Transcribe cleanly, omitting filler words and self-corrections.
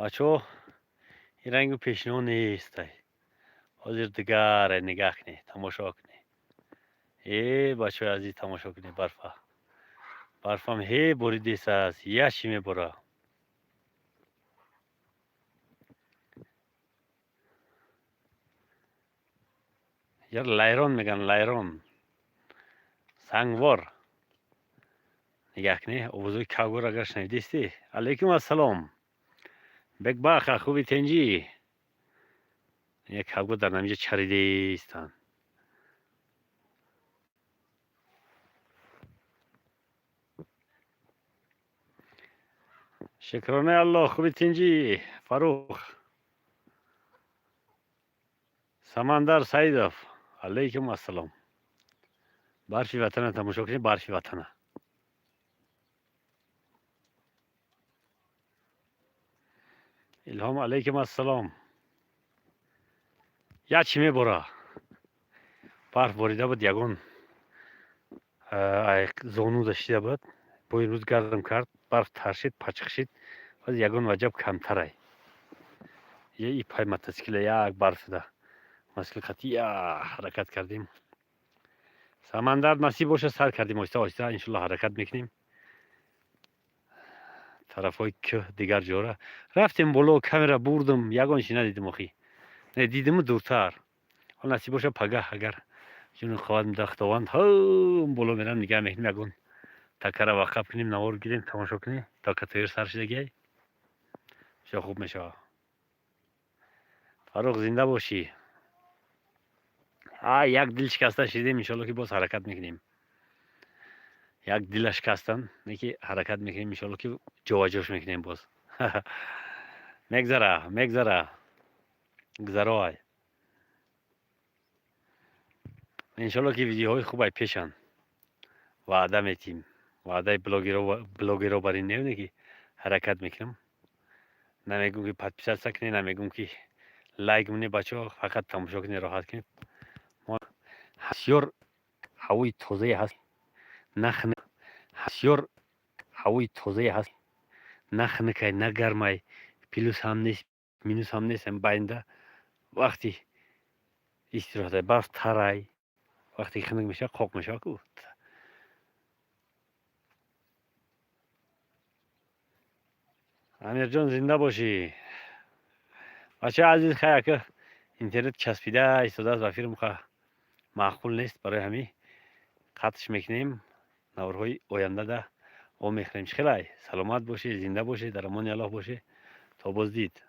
بچه‌ها این رنگ پیشنو نیست. حاضر دگار نگاه کنی تماشا کنی. بچه عزیز تماشا کنی. برفم هی بریده است. یشی میبره. یار لایرون میگن لایرون. سنگوار. نگاه کنی اوضاع کاغور اگر شنیدیستی. علیکم السلام. بگ باخ خوبی تنجی. یک کاغور در نمیشه چریده استن. شکرانه الله خوبی تنجی. فاروق سمندر سعیدов. علیکم السلام. برفی وطن تماشا کنی. برفی وطن. الهام علیکم السلام. یا چی میبره. برف باریده بود یگان زانو داشته بود. با این روز گردم کرد. برف ترشید پچق شد. از یگان وجب کمتره. یه ای پای متاسکیل یک برف ده. مسکل خطی یا حرکت کردیم. سمندر نصیب باشه سر کردیم. آسته آسته انشالله حرکت میکنیم. طرف های که دیگر جاره. رفتیم بلو کامera بردم. یگانشی ندیدم آخی. نه دیدم دورتر. حال نصیب باشه پگه اگر جون خواهد دختوان هم بلو میرم نگه میکنیم یگان. تکره وقف کنیم نوار گیریم تماشا کنیم تا که تیر سر شدگی شا خوب میشه. فاروق زنده باشی. یک دل شکسته شدیم انشالله که باز حرکت میکنیم. یک دل شکستن که حرکت میکنیم انشالله که جواجوش میکنیم باز. میگذره گذرای انشالله که ویدیوهای خوب پیشن. وعده میتیم. وعده بلاگرها برای نمیده که حرکت میکنم. نمیگم که پادپیسات کنی. نمیگم که لایک منی بچه ها فقط تماشا کنی راحت کنید. ما بسیار هوای تازه هست. بسیار هوای تازه هست. نخنکه نه گرمه. پلوس هم نیست مینوس هم نیست. باینده وقتی استراحت برف ترای وقتی خنک میشه قاق میشه کو. امیر جان زنده باشی. بچه عزیز خیلی که اینترنت چسبیده ایستاده است و فیلم معقول نیست. برای همین قطعش میکنیم. نورهای آینده ده او میخریم. خیلی سلامت باشی زنده باشی در امان الله باشی تا باز دید.